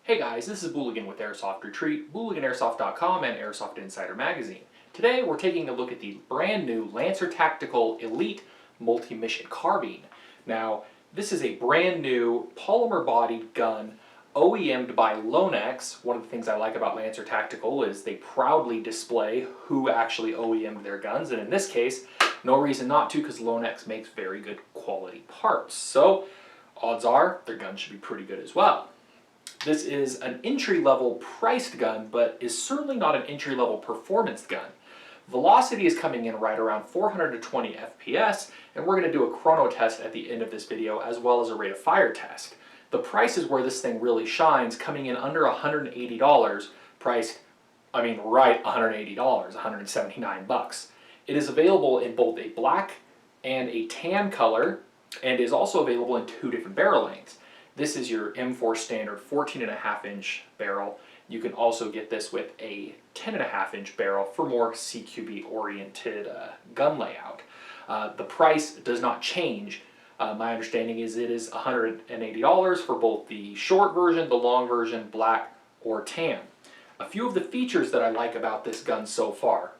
Hey guys, this is Booligan with Airsoft Retreat, BooliganAirsoft.com, and Airsoft Insider Magazine. Today we're taking a look at the brand new Lancer Tactical Elite Multi-Mission Carbine. Now, this is a brand new polymer-bodied gun OEM'd by Lonex. One of the things I like about Lancer Tactical is they proudly display who actually OEM'd their guns, and in this case, no reason not to, because Lonex makes very good quality parts. So, odds are their gun should be pretty good as well. This is an entry-level priced gun, but is certainly not an entry-level performance gun. Velocity is coming in right around 420 FPS, and we're going to do a chrono test at the end of this video, as well as a rate of fire test. The price is where this thing really shines, coming in under $180, priced, right $180, $179. It is available in both a black and a tan color, and is also available in two different barrel lengths. This is your M4 standard 14.5-inch barrel. You can also get this with a 10.5-inch barrel for more CQB oriented gun layout. The price does not change. My understanding is it is $180 for both the short version, the long version, black or tan. A few of the features that I like about this gun so far.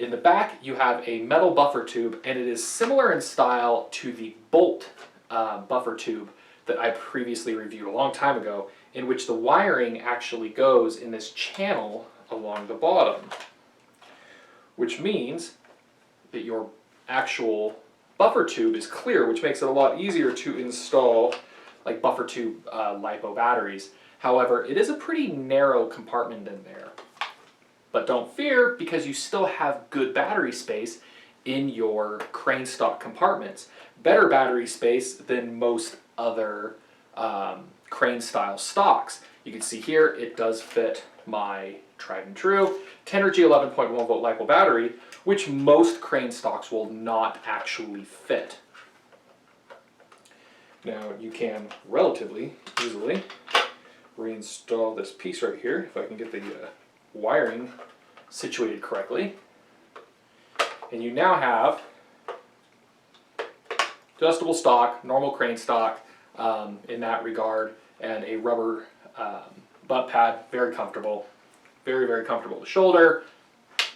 In the back you have a metal buffer tube, and it is similar in style to the bolt buffer tube that I previously reviewed a long time ago, in which the wiring actually goes in this channel along the bottom, which means that your actual buffer tube is clear, which makes it a lot easier to install like buffer tube LiPo batteries. However, it is a pretty narrow compartment in there. But don't fear, because you still have good battery space in your crane stock compartments. Better battery space than most other crane style stocks. You can see here it does fit my tried and true Tenergy 11.1 volt LiPo battery, which most crane stocks will not actually fit. Now you can relatively easily reinstall this piece right here, if I can get the wiring situated correctly. And you now have adjustable stock, normal crane stock in that regard, and a rubber butt pad, very comfortable. Very, very comfortable to shoulder.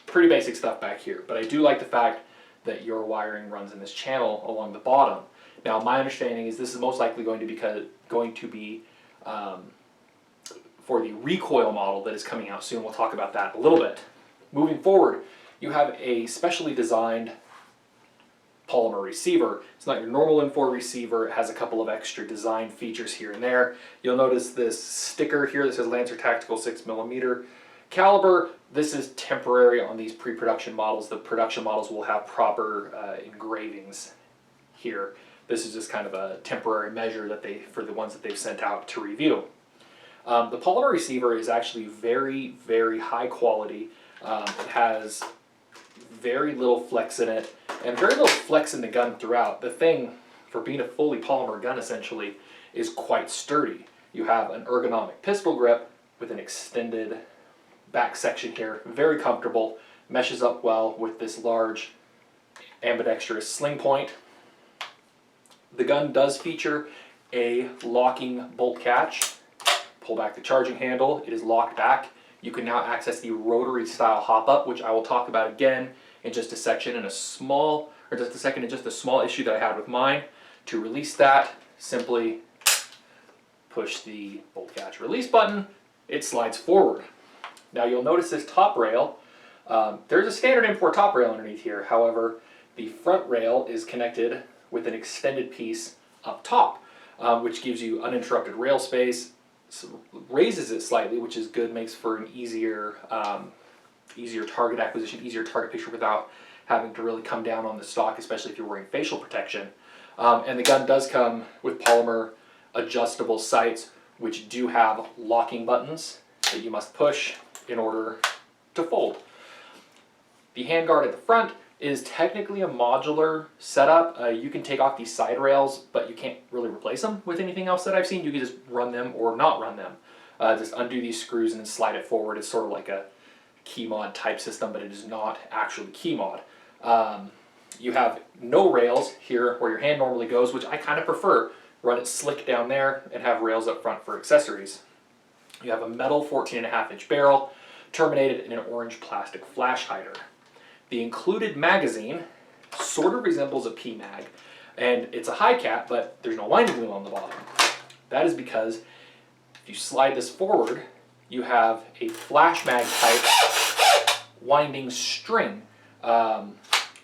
Pretty basic stuff back here, but I do like the fact that your wiring runs in this channel along the bottom. Now, my understanding is this is most likely going to be for the Recoil model that is coming out soon. We'll talk about that a little bit. Moving forward, you have a specially designed polymer receiver. It's not your normal M4 receiver. It has a couple of extra design features here and there. You'll notice this sticker here that says Lancer Tactical 6mm caliber. This is temporary on these pre-production models. The production models will have proper engravings here. This is just kind of a temporary measure that for the ones that they've sent out to review. The polymer receiver is actually very, very high quality. It has very little flex in it, and very little flex in the gun throughout. The thing, for being a fully polymer gun essentially, is quite sturdy. You have an ergonomic pistol grip with an extended back section here, very comfortable, meshes up well with this large ambidextrous sling point. The gun does feature a locking bolt catch. Pull back the charging handle, it is locked back. You can now access the rotary style hop-up, which I will talk about again in just a section in a small issue that I had with mine. To release that, simply push the bolt catch release button, it slides forward. Now you'll notice this top rail, there's a standard M4 top rail underneath here. However, the front rail is connected with an extended piece up top, which gives you uninterrupted rail space. Raises it slightly, which is good, makes for an easier target acquisition, easier target picture without having to really come down on the stock, especially if you're wearing facial protection. And the gun does come with polymer adjustable sights, which do have locking buttons that you must push in order to fold. The handguard at the front is technically a modular setup. You can take off these side rails, but you can't really replace them with anything else that I've seen. You can just run them or not run them. Just undo these screws and then slide it forward. It's sort of like a key mod type system, but it is not actually key mod. You have no rails here where your hand normally goes, which I kind of prefer. Run it slick down there and have rails up front for accessories. You have a metal 14.5-inch barrel terminated in an orange plastic flash hider. The included magazine sort of resembles a PMag, and it's a high cap, but there's no winding wheel on the bottom. That is because if you slide this forward, you have a flash mag type winding string,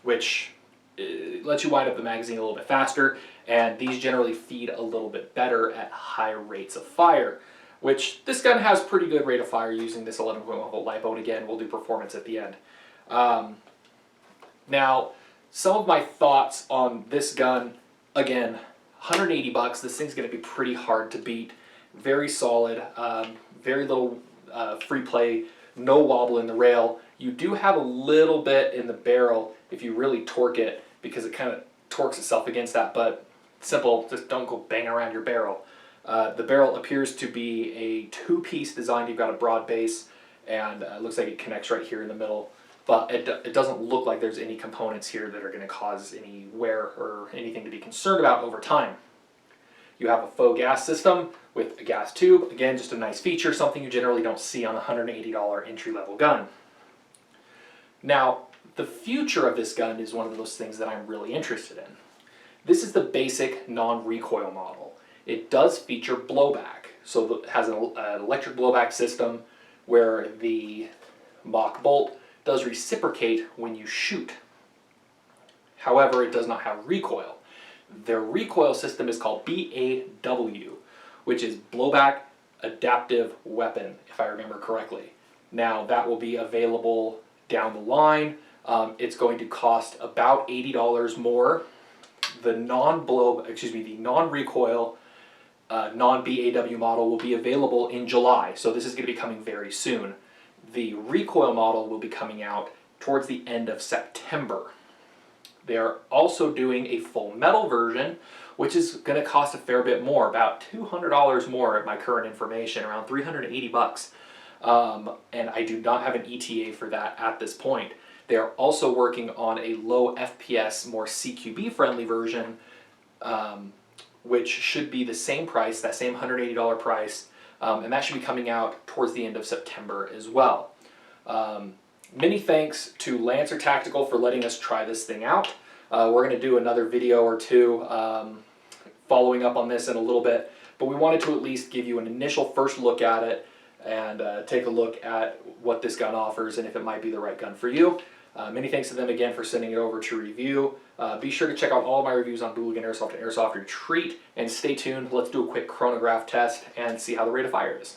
which lets you wind up the magazine a little bit faster, and these generally feed a little bit better at higher rates of fire, which this gun has pretty good rate of fire using this 11.1 volt LiPo, and again, we'll do performance at the end. Now, some of my thoughts on this gun, again, 180 bucks, this thing's going to be pretty hard to beat. Very solid, very little free play, no wobble in the rail. You do have a little bit in the barrel if you really torque it, because it kind of torques itself against that, but simple, just don't go banging around your barrel. The barrel appears to be a two-piece design. You've got a broad base, and it looks like it connects right here in the middle, but it doesn't look like there's any components here that are going to cause any wear or anything to be concerned about over time. You have a faux gas system with a gas tube. Again, just a nice feature, something you generally don't see on a $180 entry-level gun. Now, the future of this gun is one of those things that I'm really interested in. This is the basic non-recoil model. It does feature blowback, so it has an electric blowback system where the mock bolt does reciprocate when you shoot. However, it does not have recoil. Their recoil system is called BAW, which is Blowback Adaptive Weapon, if I remember correctly. Now, that will be available down the line. It's going to cost about $80 more. The non-recoil non-BAW model will be available in July, so this is going to be coming very soon. The recoil model will be coming out towards the end of September. They are also doing a full metal version, which is going to cost a fair bit more, about $200 more at my current information, around 380 bucks. And I do not have an ETA for that at this point. They are also working on a low FPS, more CQB friendly version, which should be the same price, that same $180 price, and that should be coming out towards the end of September as well. Many thanks to Lancer Tactical for letting us try this thing out. We're going to do another video or two following up on this in a little bit, but we wanted to at least give you an initial first look at it and take a look at what this gun offers and if it might be the right gun for you. Many thanks to them again for sending it over to review. Be sure to check out all of my reviews on Booligan Airsoft and Airsoft Retreat, and stay tuned. Let's do a quick chronograph test and see how the rate of fire is.